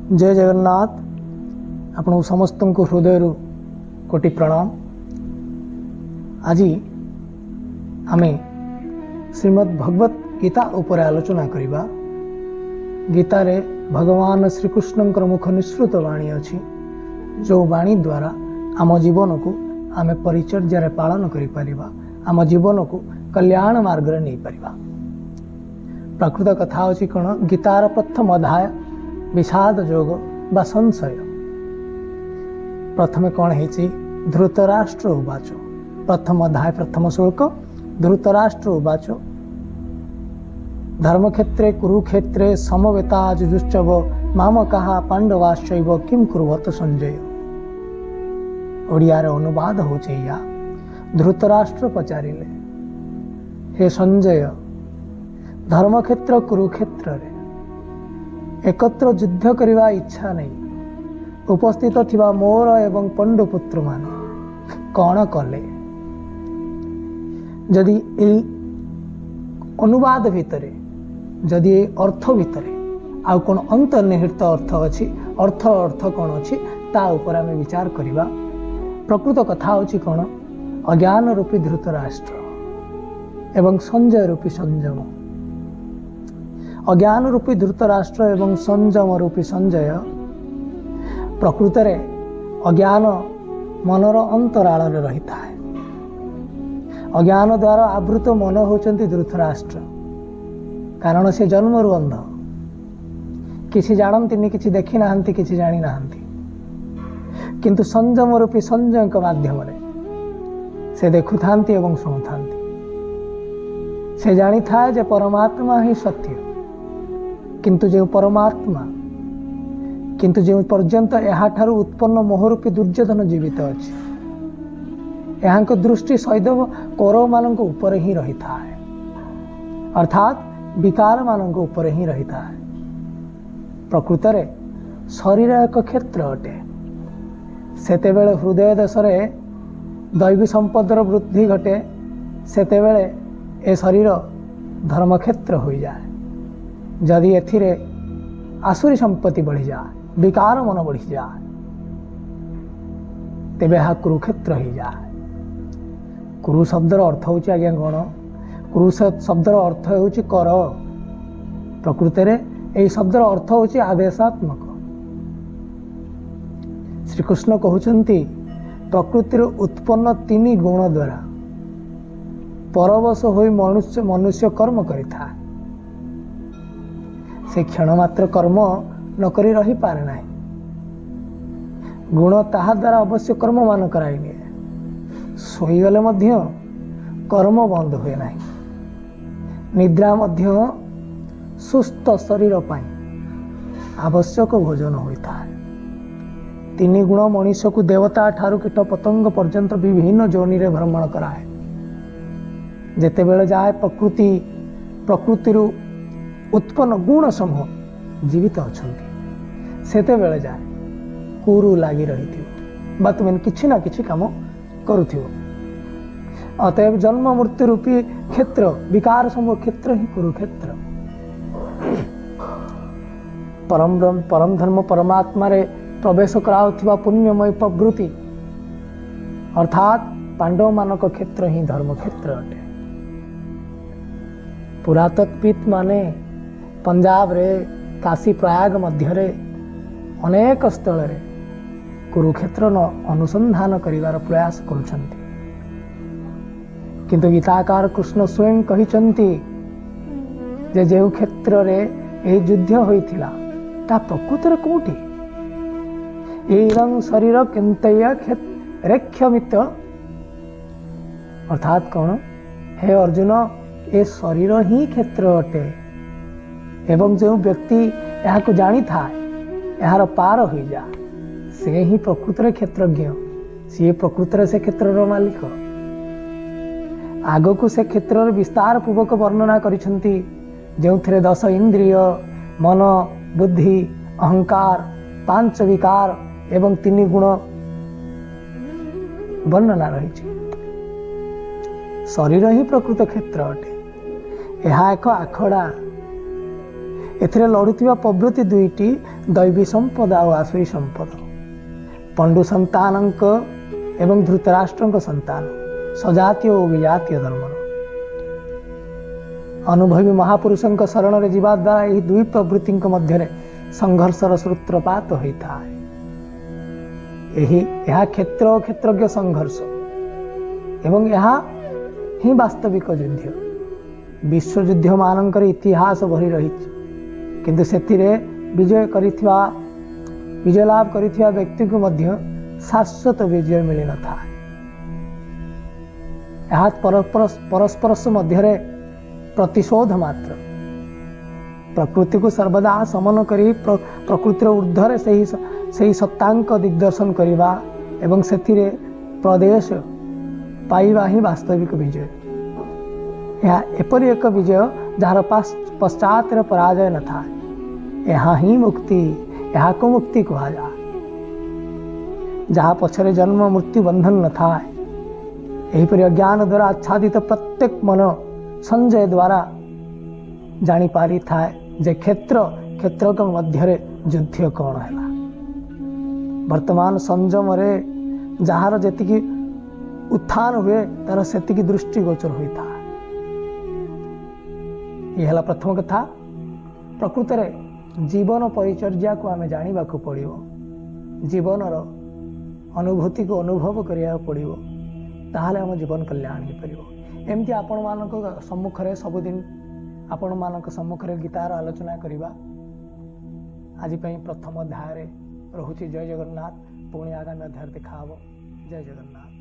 जय जगन्नाथ। आपण समस्त को हृदय कोटि प्रणाम। आज आमे श्रीमद् भगवत गीता उपर आलोचना करिबा। गीता रे भगवान श्रीकृष्णंकर मुख निःसृत वाणी अछि, जो वाणी द्वारा आम जीवन को आमे परिचर्या पालन करि परिबा, आम जीवन को कल्याण मार्ग रे नै परिबा। प्रकृत कथा अछि कोन, गीतार प्रथम अध्याय विषाद योग बा संशय। प्रथमे कौन है? धृतराष्ट्र उवाच। प्रथम अध्याय प्रथम श्लोक। धृतराष्ट्र उवाच धर्मक्षेत्रे कुरुक्षेत्रे समवेता जुजुश्चव मामकाः पांडवाश्चैव किं कुर्वत संजय। ओडिया रे अनुवाद होचे या। धृतराष्ट्र पचारिले, हे संजय, धर्मक्षेत्र कुरुक्षेत्र रे एकत्र युद्ध करने इच्छा नहीं, उपस्थित थिबा मोर एवं पंडुपुत्र माने कौन कले। जदि ए अनुवाद भितरे, जदि ए अर्थ भितरे आउ कोन अंतर्निहित अर्थ अछि, अर्थ कौन अछि, ता ऊपर आमे विचार करिबा। प्रकृत कथा अछि कोन, अज्ञान रूपी धृतराष्ट्र एवं संजय रूपी संयम। अज्ञान रूपी धृतराष्ट्र एवं संयम रूपी संजय प्रकृत रे अज्ञान मनर अंतराल रही है। अज्ञान द्वारा आवृत मन होचंती धृतराष्ट्र, कारण से जन्मरु अंध, किसी जानती, किसी देखी ना, किसी जानी ना। किंतु संयम रूपी संजय माध्यम से देखु थांती एवं शुणु थांती। से जानी था जे परमात्मा ही सत्य, किंतु जो परमात्मा, किंतु जो पर्यंत यहाँ उत्पन्न मोहरूपी दुर्योधन जीवित अच्छी, यहाँ दृष्टि सदैव कौरव मान ऊपर ही रही था, अर्थात विकार मान ऊपर ही रही था। प्रकृत रे शरीर एक क्षेत्र अटे। सेतेबेले हृदय देश दैवी संपदर वृद्धि घटे, सेतेबेले ए शरीर धर्मक्षेत्र हो जाए। जदि एथिरे आसुरी संपत्ति बढ़ी जाए, विकार मन बढ़ी जाए, तेबे हा कुरुक्षेत्र ही जाए। कुरु शब्दर अर्थ होची आज्ञा कौन? कुरु शब्दर अर्थ होची कर। प्रकृत रे एई शब्दर अर्थ होची आदेशात्मक। श्रीकृष्ण कहउचंती प्रकृतिर उत्पन्न तीन गुण द्वारा परवश होई मनुष्य कर्म करिथा। से क्षण मात्र कर्म न करी रही पारे ना। गुण ताहा द्वारा अवश्य कर्म मान कराई निए। सोईगले मध्य कर्म बंद हुए ना। निद्रा मध्य सुस्थ शरीर पाई आवश्यक भोजन होता है। तीन गुण मनुष्य को देवता ठारू कीट पतंग पर्यंत विभिन्न जोनि रे भ्रमण कराए। जेतेबेले जाए प्रकृति उत्पन्न गुण समूह जीवित अछंती, सेतेबेले जाए कुरु लागी रही थी, बा तुम किछि ना किछि काम करुथिबो। अतएव जन्म मृत्यु रूपी क्षेत्र, विकार समूह क्षेत्र ही कुरुक्षेत्र। परम धर्म परमात्मा रे प्रवेश कराउथिबा पुण्यमय प्रवृत्ति अर्थात पांडव मानक क्षेत्र ही धर्म क्षेत्र अटे। पुरातत्वित माने पंजाब रे, काशी प्रयाग मध्य रे अनेक स्थल रे कुरुक्षेत्र अनुसंधान करिवार प्रयास करुछंती। किंतु गीताकार कृष्ण स्वयं कहिचंती जे जेउ क्षेत्र रे ए युद्ध होइथिला ता प्रकृत रे कोठी? एरं शरीर किंतय रेख्यमित, अर्थात कौन? हे अर्जुन, ए शरीर ही क्षेत्र अटे एवं जो व्यक्ति यहाँ को जानी था, यार पार हो जा, से ही प्रकृत रे क्षेत्रज्ञ, सी प्रकृत रे से क्षेत्र मालिक। आग को से क्षेत्र विस्तार पूर्वक वर्णना करिसंती, जोथिरे 10 इंद्रिय, मन, बुद्धि, अहंकार, 5 विकार एवं 3 गुण वर्णना रही। शरीर ही प्रकृत क्षेत्र अटे। यह एक आखड़ा, एथिरे लड़ुथिबा प्रवृत्ति दुईटी दैवी संपद और आसुरी संपद। पंडु संतानक एवं धृतराष्ट्र संतान सजातीय और विजातीय धर्मर अनुभवी महापुरुषों शरण में जीवा द्वारा यह दुई प्रवृत्ति मध्य संघर्षर सूत्रपात होता है। यह क्षेत्र और क्षेत्रज्ञ संघर्ष एवं यह ही वास्तविक युद्ध। विश्वयुद्ध मानकर इतिहास भरी रही किंतु सेतिरे विजय लाभ करिथिबा व्यक्ति को मध्य शाश्वत विजय मिली न था। यह परस्पर मध्य प्रतिशोध मात्र। प्रकृति को सर्वदा समन करी प्रकृतिर ऊर्ध्वर से सत्तांक दिग्दर्शन करवा एवं सेथिरे प्रदेश पाइबा ही वास्तविक विजय। यह एपरी एक विजय जार पश्चात पराजय न था। यहाँ ही मुक्ति, यहाँ को मुक्ति कहा जा। जहाँ पछरे जन्म मृत्यु बंधन न था। यहीपरि अज्ञान द्वारा आच्छादित प्रत्येक मन संजय द्वारा जानी पारी था जे क्षेत्र मध्य युद्ध कौन है। वर्तमान संयम रे जार जेतिकी उत्थान हुए तार सेतिकी दृष्टिगोचर होता। यह है प्रथम कथा। प्रकृत रे जीवन परिचर्या को आमे जानिबा को पड़िबो। जीवनर अनुभूति को अनुभव करिया पड़िबो, ताहले हम जीवन कल्याण हो पारिबो। एमती आपण मानक सम्मुख रे सबुदिन आपण मानक सम्मुख रे गीतार आलोचना करिबा। आज पई प्रथम अध्याय रे रहुची। जय जगन्नाथ। पुणी आगामी अध्याय देखा हबो। जय जगन्नाथ।